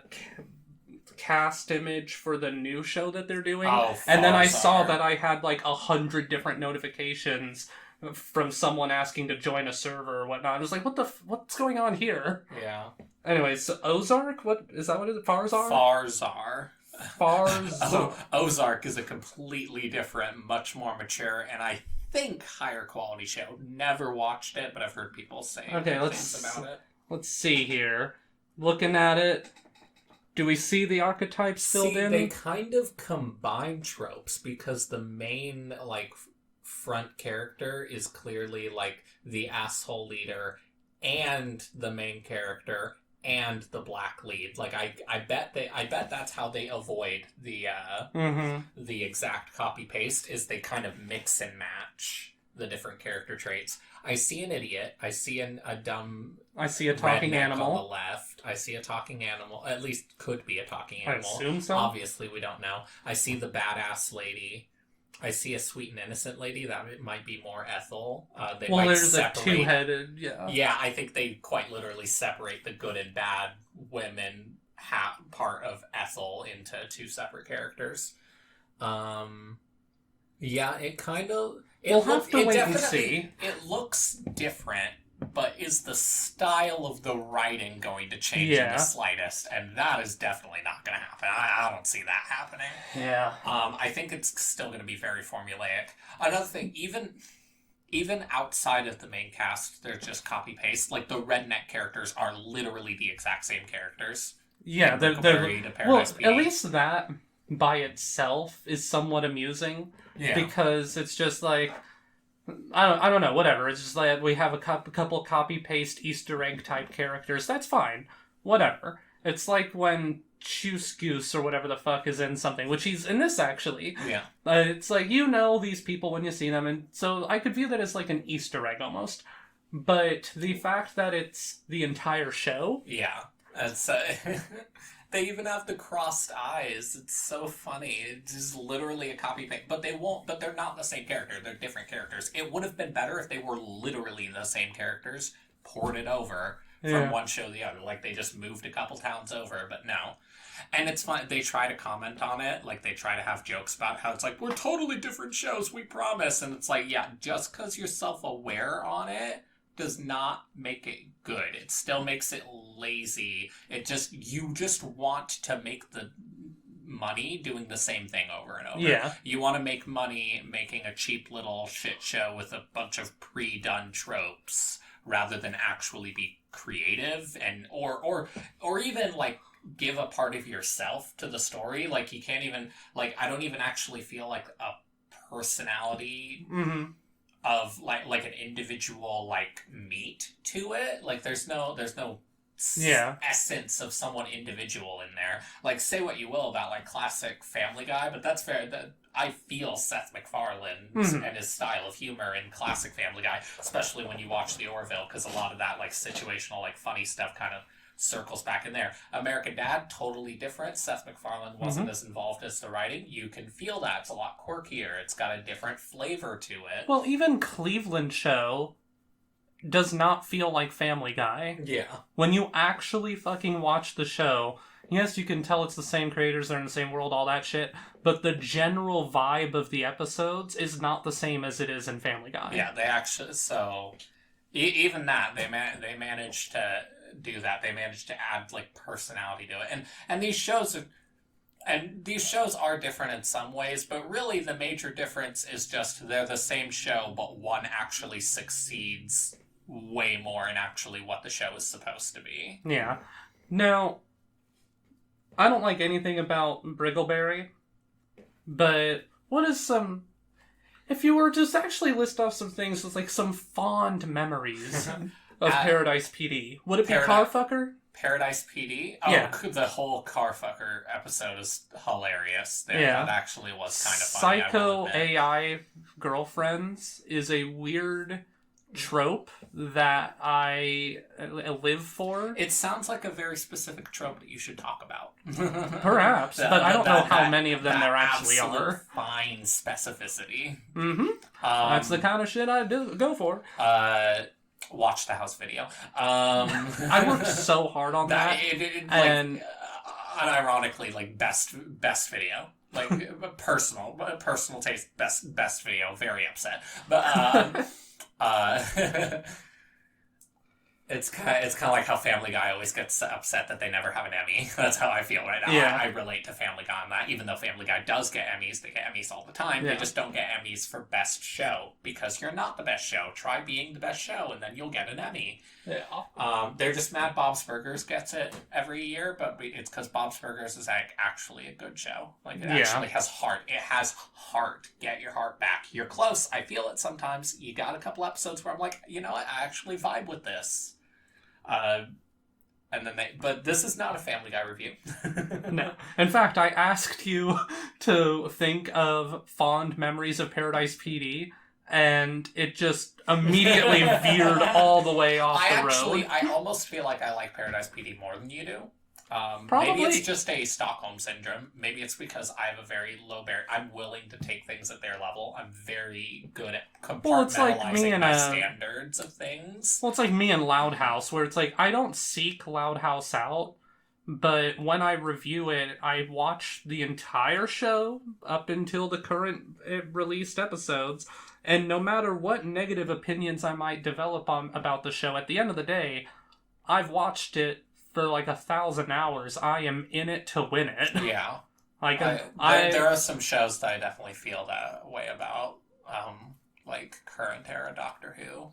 cast image for the new show that they're doing. And then I saw that I had like 100 different notifications from someone asking to join a server or whatnot. I was like, what's going on here? Yeah. Anyways, Ozark? What is that? What is it? Farzar? Ozark is a completely different, much more mature, and I think higher quality show. Never watched it, but I've heard people say things about it. Let's see here. Looking at it, do we see the archetypes filled in? They kind of combine tropes because the main, like, front character is clearly, like, the asshole leader and the main character and the black lead. Like I bet that's how they avoid the the exact copy paste, is they kind of mix and match the different character traits. I see an idiot. I see a dumb. I see a talking animal on the left. I see a talking animal. At least could be a talking animal. I assume so. Obviously, we don't know. I see the badass lady. I see a sweet and innocent lady. That might be more Ethel. There's a two-headed. Yeah. Yeah, I think they quite literally separate the good and bad women part of Ethel into two separate characters. Yeah, it kind of. We'll have to wait and see. It looks different, but is the style of the writing going to change in the slightest? And that is definitely not going to happen. I don't see that happening. Yeah. I think it's still going to be very formulaic. Another thing, even outside of the main cast, they're just copy-paste. Like, the redneck characters are literally the exact same characters. Yeah, they're at least that by itself is somewhat amusing. Yeah. Because it's just like, I don't know, whatever. It's just like we have a couple copy-paste Easter egg type characters. That's fine. Whatever. It's like when Choose Goose or whatever the fuck is in something, which he's in this actually. Yeah. It's like, you know these people when you see them, and so I could view that as like an Easter egg almost. But the fact that it's the entire show. Yeah. It's they even have the crossed eyes. It's so funny. It's just literally a copy paste. But they're not the same character. They're different characters. It would have been better if they were literally the same characters, ported over from one show to the other. Like, they just moved a couple towns over, but no. And it's fun. They try to comment on it. Like, they try to have jokes about how it's like, we're totally different shows, we promise. And it's like, yeah, just because you're self-aware on it does not make it good. It still makes it lazy. You just want to make the money doing the same thing over and over. Yeah. You want to make money making a cheap little shit show with a bunch of pre-done tropes rather than actually be creative and or even like give a part of yourself to the story. Like, you can't even, like, I don't even actually feel like a personality of like an individual like meat to it. Like, there's no essence of someone individual in there. Like, say what you will about like classic Family Guy, but that's fair. That I feel Seth MacFarlane and his style of humor in classic Family Guy, especially when you watch The Orville, because a lot of that like situational like funny stuff kind of circles back in there. American Dad, totally different. Seth MacFarlane wasn't as involved as the writing. You can feel that. It's a lot quirkier. It's got a different flavor to it. Well, even Cleveland Show does not feel like Family Guy. Yeah. When you actually fucking watch the show, yes, you can tell it's the same creators, they're in the same world, all that shit, but the general vibe of the episodes is not the same as it is in Family Guy. Yeah, they actually, so even that, they managed to do that. They managed to add like personality to it, and these shows are different in some ways, but really the major difference is just they're the same show, but one actually succeeds way more in actually what the show is supposed to be. Yeah. Now, I don't like anything about Brickleberry, but what is some... If you were to just actually list off some things with like some fond memories of Paradise PD, would it be Carfucker? Paradise PD? Oh, yeah. The whole Carfucker episode is hilarious. That actually was kind of funny. Psycho AI girlfriends is a weird trope that I live for. It sounds like a very specific trope that you should talk about. Perhaps, but I don't know how many of them there actually are. Fine specificity. Mm-hmm. That's the kind of shit I go for. Watch the house video. I worked so hard on that. And unironically, like best video. Like personal taste, best video. Very upset, but it's kind of like how Family Guy always gets upset that they never have an Emmy. That's how I feel right now. Yeah. I relate to Family Guy on that. Even though Family Guy does get Emmys, they get Emmys all the time. Yeah. They just don't get Emmys for best show because you're not the best show. Try being the best show, and then you'll get an Emmy. Yeah. They're just mad Bob's Burgers gets it every year, but it's because Bob's Burgers is like actually a good show. Like, it actually has heart. It has heart. Get your heart back. You're close. I feel it sometimes. You got a couple episodes where I'm like, you know what? I actually vibe with this. And then but this is not a Family Guy review. No. In fact, I asked you to think of fond memories of Paradise PD, and it just immediately veered all the way off the road. I almost feel like I like Paradise PD more than you do. Probably. Maybe it's just a Stockholm syndrome. Maybe it's because I have a very low barrier. I'm willing to take things at their level. I'm very good at compartmentalizing my standards of things. Well, it's like me and Loud House, where it's like, I don't seek Loud House out, but when I review it, I watch the entire show up until the current released episodes, and no matter what negative opinions I might develop about the show, at the end of the day, I've watched it for like 1,000 hours. I am in it to win it. Yeah. Like there are some shows that I definitely feel that way about, like current era Doctor Who.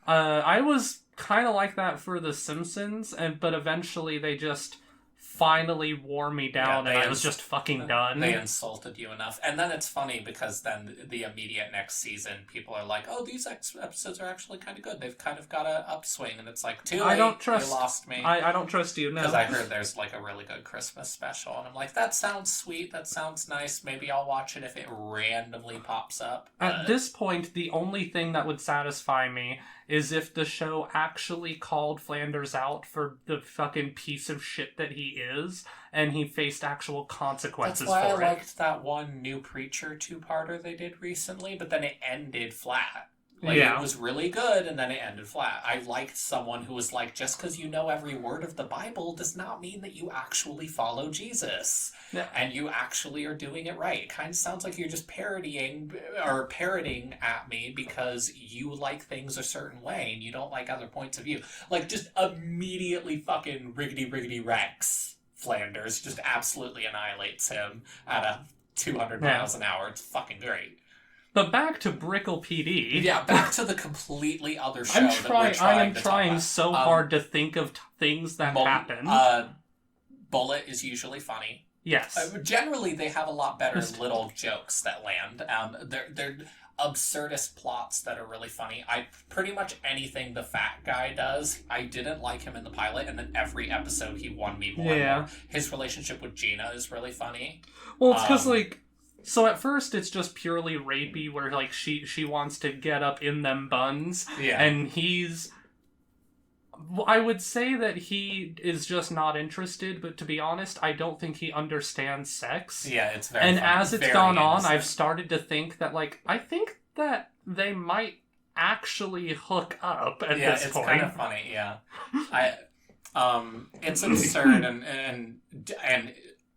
I was kind of like that for The Simpsons, but eventually they just finally wore me down, and I was just fucking done. They insulted you enough. And then it's funny because then the immediate next season, people are like, oh, these episodes are actually kind of good. They've kind of got an upswing. And it's like, too late, you lost me. I don't trust you, no. Because I heard there's like a really good Christmas special. And I'm like, that sounds sweet. That sounds nice. Maybe I'll watch it if it randomly pops up. At this point, the only thing that would satisfy me is if the show actually called Flanders out for the fucking piece of shit that he is, and he faced actual consequences for it. That's why I liked that one New Preacher 2-parter they did recently, but then it ended flat. Like, it was really good, and then it ended flat. I liked someone who was like, just because you know every word of the Bible does not mean that you actually follow Jesus. Yeah. And you actually are doing it right. It kind of sounds like you're just parroting at me because you like things a certain way, and you don't like other points of view. Like, just immediately fucking riggedy Rex Flanders just absolutely annihilates him at a 200 miles an hour. It's fucking great. But back to Brickle PD. Yeah, back to the completely other show I am trying so hard to think of things that happen. Bullet is usually funny. Yes. Generally, they have a lot better little jokes that land. They're absurdist plots that are really funny. Pretty much anything the fat guy does, I didn't like him in the pilot, and then every episode he won me more and more. His relationship with Gina is really funny. Well, it's because, so at first it's just purely rapey, where like she wants to get up in them buns, and I would say that he is just not interested, but to be honest, I don't think he understands sex. Yeah, it's very And funny. as it's gone on, I've started to think that I think that they might actually hook up at this point. Yeah, it's kind of funny. Yeah, it's absurd and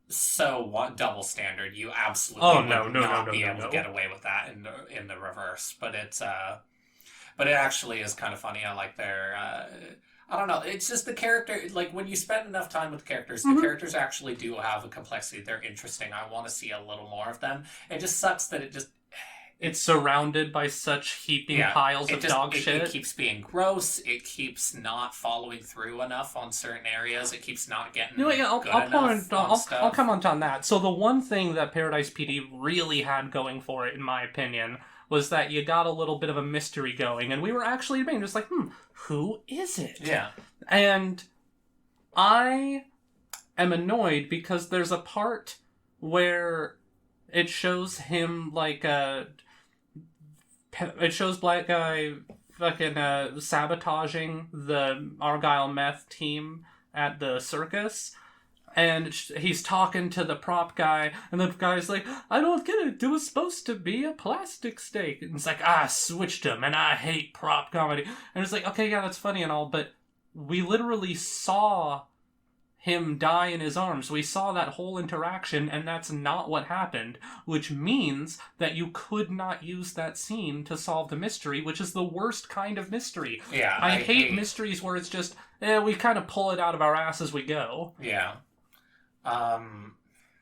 so double standard. You absolutely would not be able to get away with that in the reverse. But but it actually is kind of funny. I like their. I don't know. It's just the character. Like when you spend enough time with the characters, the characters actually do have a complexity. They're interesting. I want to see a little more of them. It just sucks that it's surrounded by such heaping piles of dog shit. It keeps being gross. It keeps not following through enough on certain areas. It keeps not getting I'll comment on that. So the one thing that Paradise PD really had going for it, in my opinion, was that you got a little bit of a mystery going, and we were actually being just like, who is it? Yeah. And I am annoyed because there's a part where it shows him it shows Black Guy fucking sabotaging the Argyle meth team at the circus. And he's talking to the prop guy, and the guy's like, I don't get it. It was supposed to be a plastic steak. And it's like, I switched him, and I hate prop comedy. And it's like, okay, yeah, that's funny and all, but we literally saw him die in his arms. We saw that whole interaction, and that's not what happened, which means that you could not use that scene to solve the mystery, which is the worst kind of mystery. Yeah, I hate mysteries where it's just, we kind of pull it out of our ass as we go. Yeah.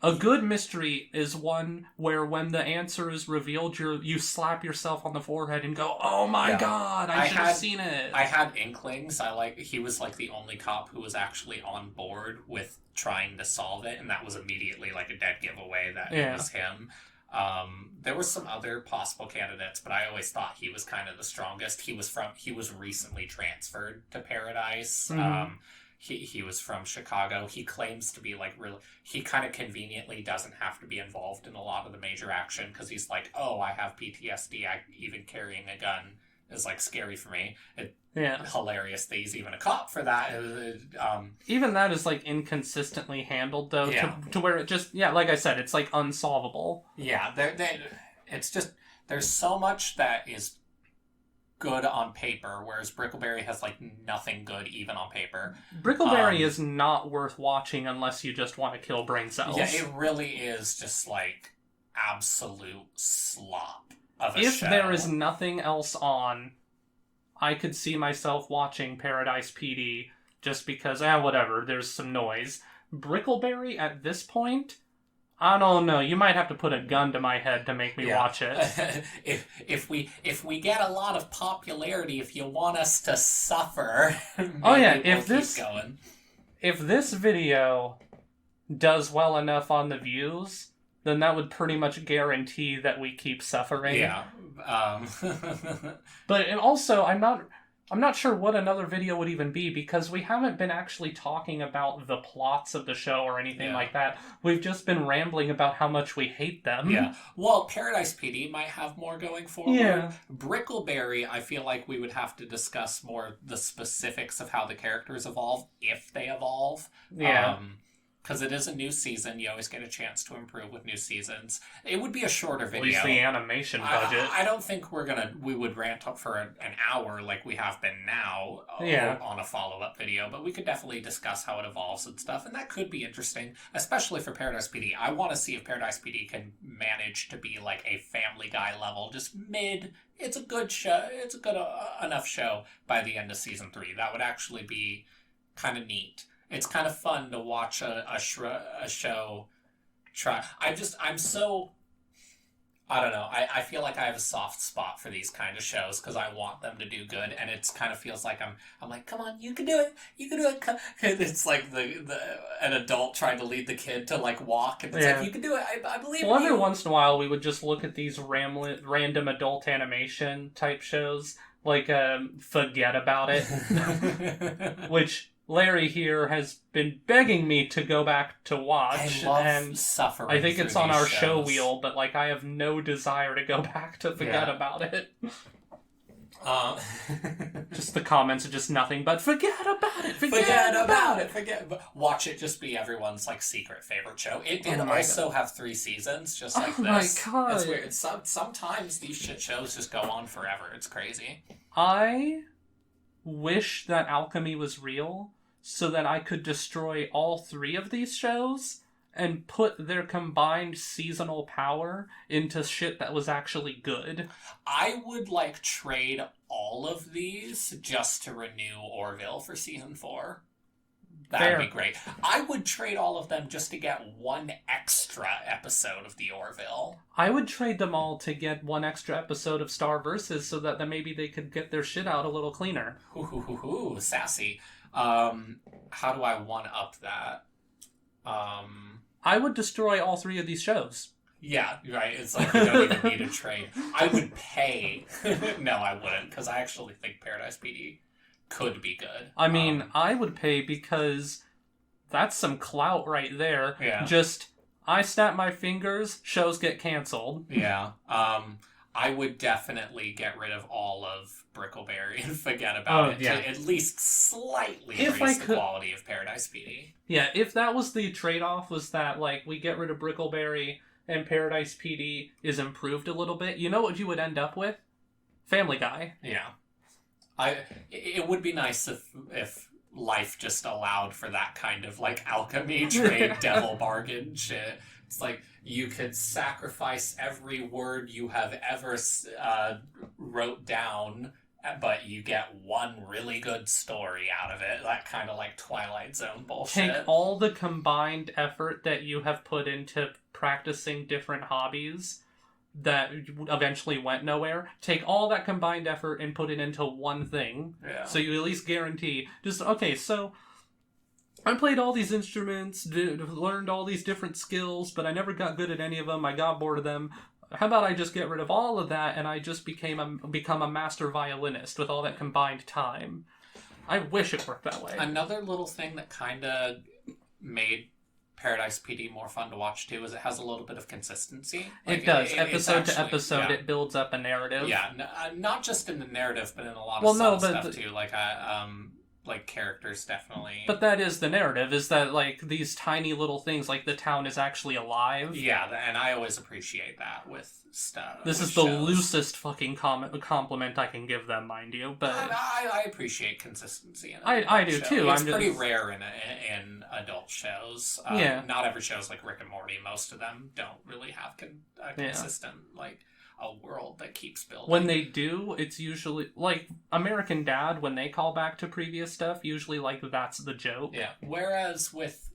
A good mystery is one where when the answer is revealed, you slap yourself on the forehead and go, oh my god, I should have seen it. I had inklings. He was like the only cop who was actually on board with trying to solve it, and that was immediately like a dead giveaway that it was him. There were some other possible candidates, but I always thought he was kind of the strongest. He was recently transferred to Paradise. he was from Chicago. He claims to be like really. He kind of conveniently doesn't have to be involved in a lot of the major action because he's like, oh, I have PTSD. Even carrying a gun is like scary for me. Hilarious that he's even a cop for that. Even that is like inconsistently handled though, to where it just like I said, it's like unsolvable. Yeah, it's just there's so much that is good on paper, whereas Brickleberry has like nothing good even on paper. Brickleberry is not worth watching unless you just want to kill brain cells. Yeah, it really is just like absolute slop of a show. If there is nothing else on, I could see myself watching Paradise PD just because, whatever, there's some noise. Brickleberry at this point, I don't know. You might have to put a gun to my head to make me watch it. if we get a lot of popularity, if you want us to suffer, if this video does well enough on the views, then that would pretty much guarantee that we keep suffering. Yeah. But also, I'm not sure what another video would even be because we haven't been actually talking about the plots of the show or anything like that. We've just been rambling about how much we hate them. Yeah. Well, Paradise PD might have more going forward. Yeah. Brickleberry, I feel like we would have to discuss more the specifics of how the characters evolve, if they evolve. Yeah. Because it is a new season. You always get a chance to improve with new seasons. It would be a shorter video. At least the animation budget. I don't think we would rant up for an hour like we have been now on a follow-up video, but we could definitely discuss how it evolves and stuff, and that could be interesting, especially for Paradise PD. I want to see if Paradise PD can manage to be like a Family Guy level, just mid. It's a good show. It's a good enough show by the end of season 3. That would actually be kind of neat. It's kind of fun to watch a show try. I don't know. I feel like I have a soft spot for these kind of shows because I want them to do good, and it kind of feels like I'm like, come on, you can do it. You can do it. It's like an adult trying to lead the kid to like walk, and it's like, you can do it. I believe in you. Every once in a while, we would just look at these random adult animation type shows, like Forget About It, which Larry here has been begging me to go back to watch. I love suffering. I think it's on our show wheel, but like I have no desire to go back to Forget About It. Just the comments are just nothing but forget about it. Forget about it. Watch it just be everyone's like secret favorite show. It did also have 3 seasons, just like this. Oh my god! It's weird. Sometimes these shit shows just go on forever. It's crazy. I wish that alchemy was real so that I could destroy all 3 of these shows and put their combined seasonal power into shit that was actually good. I would like trade all of these just to renew Orville for season 4. That would be great. I would trade all of them just to get 1 extra episode of the Orville. I would trade them all to get 1 extra episode of Star Versus so that maybe they could get their shit out a little cleaner. Ooh, sassy. How do I one-up that? I would destroy all 3 of these shows. Yeah, right. It's like you don't even need a trade. I would pay. No, I wouldn't, because I actually think Paradise PD could be good. I mean, I would pay because that's some clout right there. Yeah. Just, I snap my fingers, shows get canceled. Yeah. I would definitely get rid of all of Brickleberry and forget about it to at least slightly raise the quality of Paradise PD. Yeah, if that was the trade-off, was that, like, we get rid of Brickleberry and Paradise PD is improved a little bit, you know what you would end up with? Family Guy. Yeah. It would be nice if life just allowed for that kind of, like, alchemy trade devil bargain shit. It's like, you could sacrifice every word you have ever wrote down, but you get 1 really good story out of it. That kind of like Twilight Zone bullshit. Take all the combined effort that you have put into practicing different hobbies that eventually went nowhere. Take all that combined effort and put it into 1 thing. Yeah. So you at least guarantee, so I played all these instruments, learned all these different skills, but I never got good at any of them. I got bored of them. How about I just get rid of all of that and I just become a master violinist with all that combined time? I wish it worked that way. Another little thing that kind of made Paradise PD more fun to watch too is it has a little bit of consistency. It does. Episode to episode, it builds up a narrative. Yeah, not just in the narrative, but in a lot of stuff too. Like characters definitely. But that is the narrative, is that like these tiny little things, like the town is actually alive. Yeah, and I always appreciate that with stuff. This is the loosest fucking compliment I can give them, mind you. But I appreciate consistency. I do too. It's pretty rare in adult shows. Not every show is like Rick and Morty. Most of them don't really have a consistent a world that keeps building. When they do, it's usually like American Dad. When they call back to previous stuff, usually like that's the joke. Yeah. Whereas with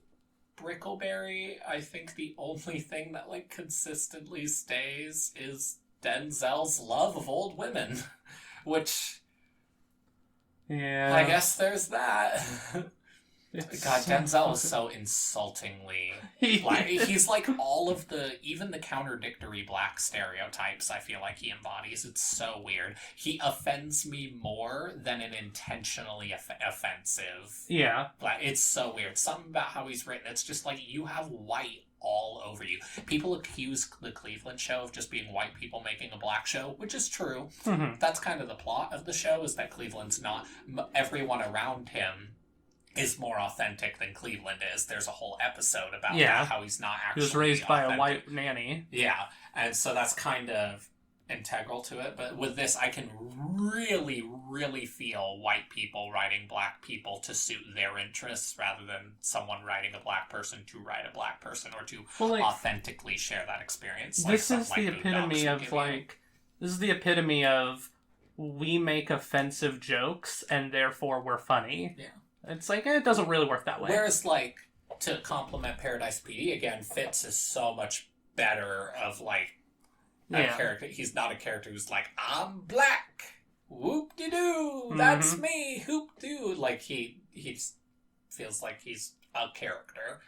Brickleberry, I think the only thing that like consistently stays is Denzel's love of old women, which I guess there's that. God, Denzel is so insultingly black. He's like all of even the contradictory black stereotypes I feel like he embodies. It's so weird. He offends me more than an intentionally offensive. Yeah. Black. It's so weird. Something about how he's written, it's just like you have white all over you. People accuse the Cleveland show of just being white people making a black show, which is true. Mm-hmm. That's kind of the plot of the show, is that Cleveland's not... Everyone around him is more authentic than Cleveland is. There's a whole episode about that, how he's not actually He was raised authentic. by a white nanny. Yeah, and so that's kind of integral to it. But with this, I can really, really feel white people writing black people to suit their interests rather than someone writing a black person to write a black person or to authentically share that experience. This is the epitome of This is the epitome of we make offensive jokes and therefore we're funny. Yeah. It's like, it doesn't really work that way. Whereas, like, to complement Paradise PD, again, Fitz is so much better of, like, a character. He's not a character who's like, I'm black! Whoop-de-doo! That's me! Hoop-doo! Like, he feels like he's a character.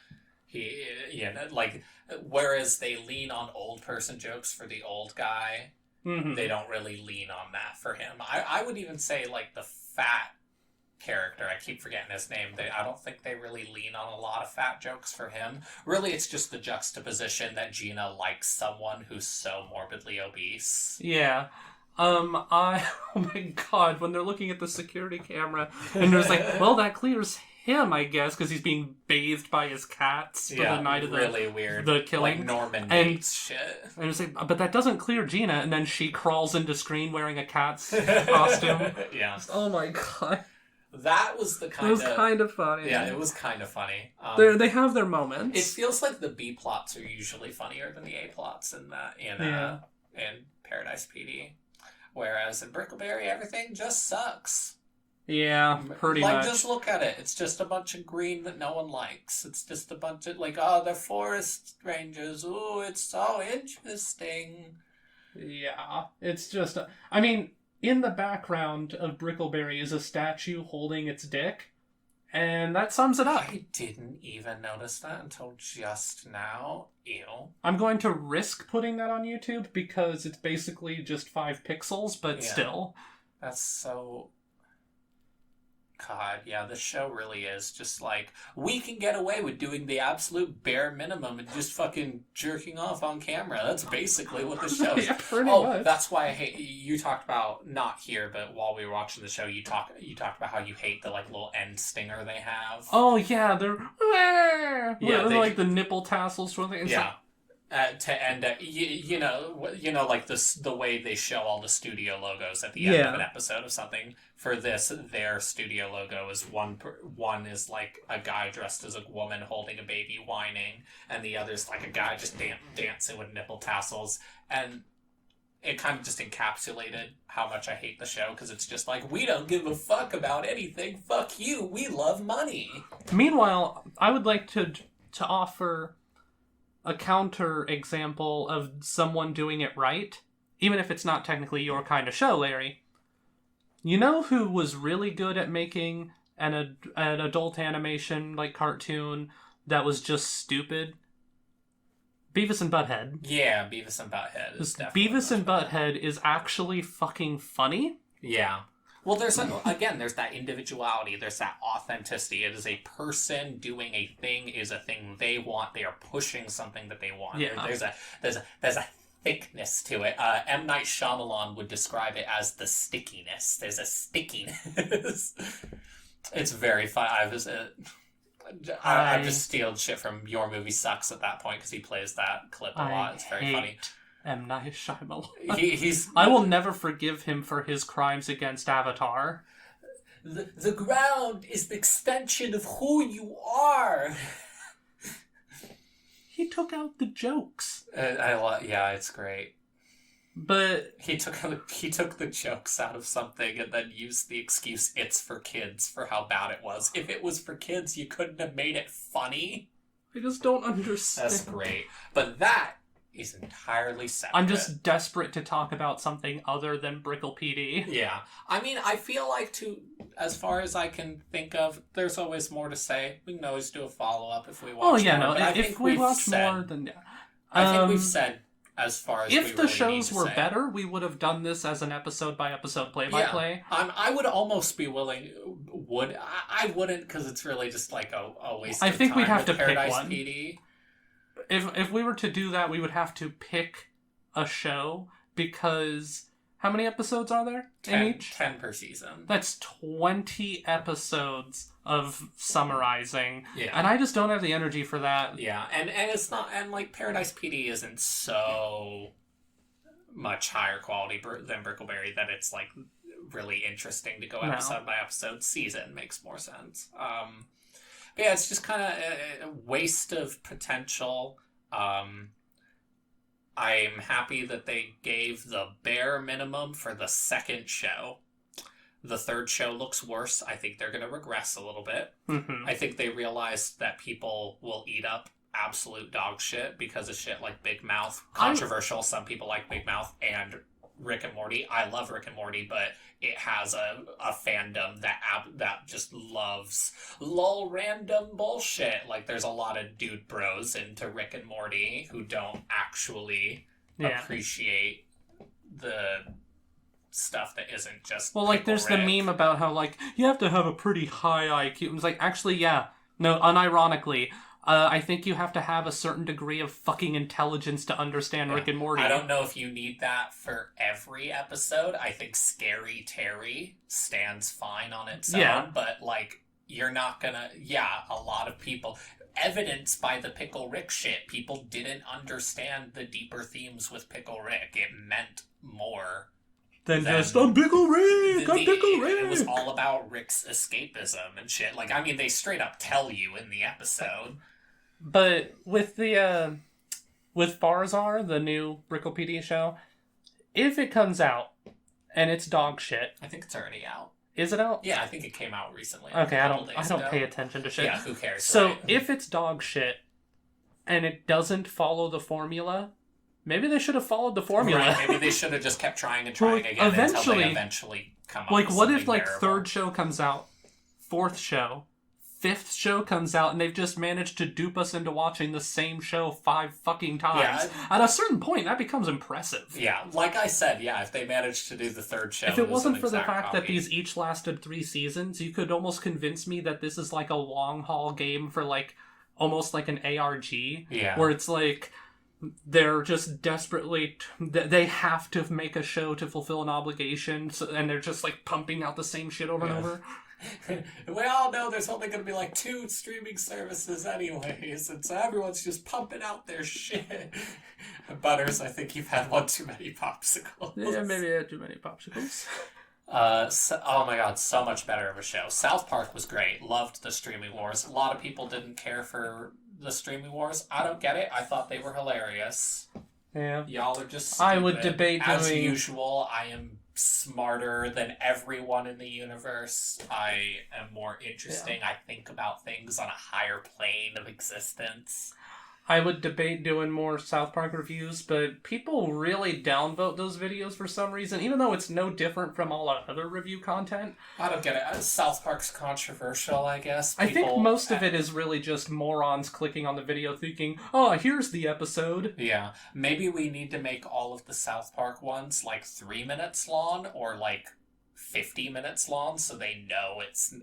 Whereas they lean on old person jokes for the old guy, they don't really lean on that for him. I would even say, like, the fat character, I keep forgetting his name, I don't think they really lean on a lot of fat jokes for him. Really, it's just the juxtaposition that Gina likes someone who's so morbidly obese. Yeah. Oh my god, when they're looking at the security camera, and there's like, well, that clears him, I guess, because he's being bathed by his cats for the night of the killing. Like Norman Bates shit. And it's like, but that doesn't clear Gina, and then she crawls into screen wearing a cat's costume. Yeah. Oh my god. That was kind of funny. Yeah, it was kind of funny. They have their moments. It feels like the B plots are usually funnier than the A plots in Paradise PD. Whereas in Brickleberry, everything just sucks. Yeah, pretty much. Just look at it. It's just a bunch of green that no one likes. It's just a bunch of, they're forest rangers. Ooh, it's so interesting. Yeah, it's just... I mean... In the background of Brickleberry is a statue holding its dick, and that sums it up. I didn't even notice that until just now. Ew. I'm going to risk putting that on YouTube because it's basically just 5 pixels, but still. That's so... God, yeah, this show really is just like, we can get away with doing the absolute bare minimum and just fucking jerking off on camera. That's basically what the show is. Pretty much. That's why I hate, you talked about, not here, but while we were watching the show, you talked about how you hate the little end stinger they have. Oh yeah, they're like the nipple tassels sort of thing. Yeah. To end up, like the way they show all the studio logos at the end of an episode of something. For this, their studio logo is one is like a guy dressed as a woman holding a baby whining, and the other's like a guy just dancing with nipple tassels. And it kind of just encapsulated how much I hate the show, because it's just like, we don't give a fuck about anything. Fuck you. We love money. Meanwhile, I would like to offer a counter example of someone doing it right, even if it's not technically your kind of show, Larry. You know who was really good at making an adult animation, like cartoon, that was just stupid? Beavis and Butthead. Yeah, Beavis and Butthead is definitely Beavis and Butthead is actually fucking funny. Yeah. Well, there's that individuality, there's that authenticity. It is a person doing a thing, is a thing they want. They are pushing something that they want. Yeah. There's a thickness to it. M. Night Shyamalan would describe it as the stickiness. There's a stickiness. It's very fun. I've just stealed shit from Your Movie Sucks at that point because he plays that clip a lot. It's very funny. M. Night Shyamalan. I will never forgive him for his crimes against Avatar. The ground is the extension of who you are. He took out the jokes. Yeah, it's great. But he took the jokes out of something and then used the excuse "it's for kids" for how bad it was. If it was for kids, you couldn't have made it funny. I just don't understand. That's great, but that is entirely separate. I'm just desperate to talk about something other than Brickle PD. Yeah, I mean, I feel like as far as I can think of, there's always more to say. We can always do a follow-up if we watch. Oh yeah, more, no. If we watch more, then yeah. I think we've said. As far as if the really shows were better, we would have done this as an episode by episode play by play. I would almost be willing. I wouldn't because it's really just like a waste. I think we'd have to Paradise pick one. PD. If we were to do that, we would have to pick a show because how many episodes are there in each? 10 per season. That's 20 episodes of summarizing. Yeah. And I just don't have the energy for that. Yeah, and it's not, and like Paradise PD isn't so much higher quality than Brickleberry that it's like really interesting to go episode by episode. Season makes more sense. But yeah, it's just kind of a waste of potential. I'm happy that they gave the bare minimum for the second show. The third show looks worse. I think they're going to regress a little bit. Mm-hmm. I think they realized that people will eat up absolute dog shit because of shit like Big Mouth. Controversial. Some people like Big Mouth and Rick and Morty. I love Rick and Morty, but it has a fandom that just loves random bullshit. Like, there's a lot of dude bros into Rick and Morty who don't actually appreciate the stuff that isn't just there's Rick. the meme about how like you have to have a pretty high IQ. It was like, actually, yeah, no, unironically, I think you have to have a certain degree of fucking intelligence to understand Rick and Morty. I don't know if you need that for every episode. I think Scary Terry stands fine on its own, but like you're not gonna. Yeah, a lot of people. Evidenced by the Pickle Rick shit, people didn't understand the deeper themes with Pickle Rick. It meant more. Then just, I'm Pickle Rick! I'm Pickle Rick! It was all about Rick's escapism and shit. Like, I mean, they straight up tell you in the episode. But with the, with Farzar, the new Brickle PD show, if it comes out and it's dog shit... I think it's already out. Is it out? Yeah, I think it came out recently. Okay, I don't pay attention to shit. Yeah, who cares? So, right? if it's dog shit and it doesn't follow the formula... Maybe they should have followed the formula. Right, maybe they should have just kept trying and trying again until they eventually come up with something what if, like, bearable. third show comes out, fourth show, fifth show comes out, and they've just managed to dupe us into watching the same show 5 fucking times? Yeah. At a certain point, that becomes impressive. Yeah, like I said, if they managed to do the third show... If it wasn't for the fact that these each lasted 3 seasons, you could almost convince me that this is, like, a long-haul game for, like, almost like an ARG. Yeah. Where it's, like... They're just desperately... They have to make a show to fulfill an obligation, and they're just, like, pumping out the same shit over and over. We all know there's only going to be, like, 2 streaming services anyways, and so everyone's just pumping out their shit. Butters, I think you've had one too many popsicles. Yeah, maybe I had too many popsicles. Oh my god, so much better of a show. South Park was great. Loved the streaming wars. A lot of people didn't care for the streaming wars. I don't get it. I thought they were hilarious. Yeah. Y'all are just stupid. I would debate As doing... usual, I am smarter than everyone in the universe. I am more interesting. I think about things on a higher plane of existence. I would debate doing more South Park reviews, but people really downvote those videos for some reason, even though it's no different from all other review content. I don't get it. South Park's controversial, I guess. I think most of it is really just morons clicking on the video thinking, oh, here's the episode. Yeah. Maybe we need to make all of the South Park ones like 3 minutes long or like 50 minutes long, so they know it's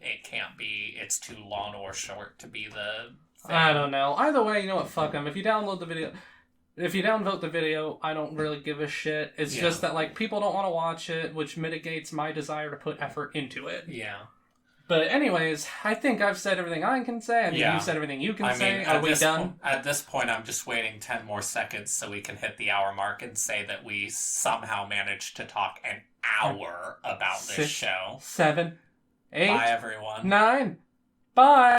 too long or short to be the thing. I don't know. Either way, you know what? Fuck them. If you downvote the video, I don't really give a shit. It's just that, like, people don't want to watch it, which mitigates my desire to put effort into it. Yeah. But anyways, I think I've said everything I can say. I think you've said everything you can say. Are we done? At this point, I'm just waiting 10 more seconds so we can hit the hour mark and say that we somehow managed to talk an hour about this show. 7, 8, Bye, everyone. 9. Bye.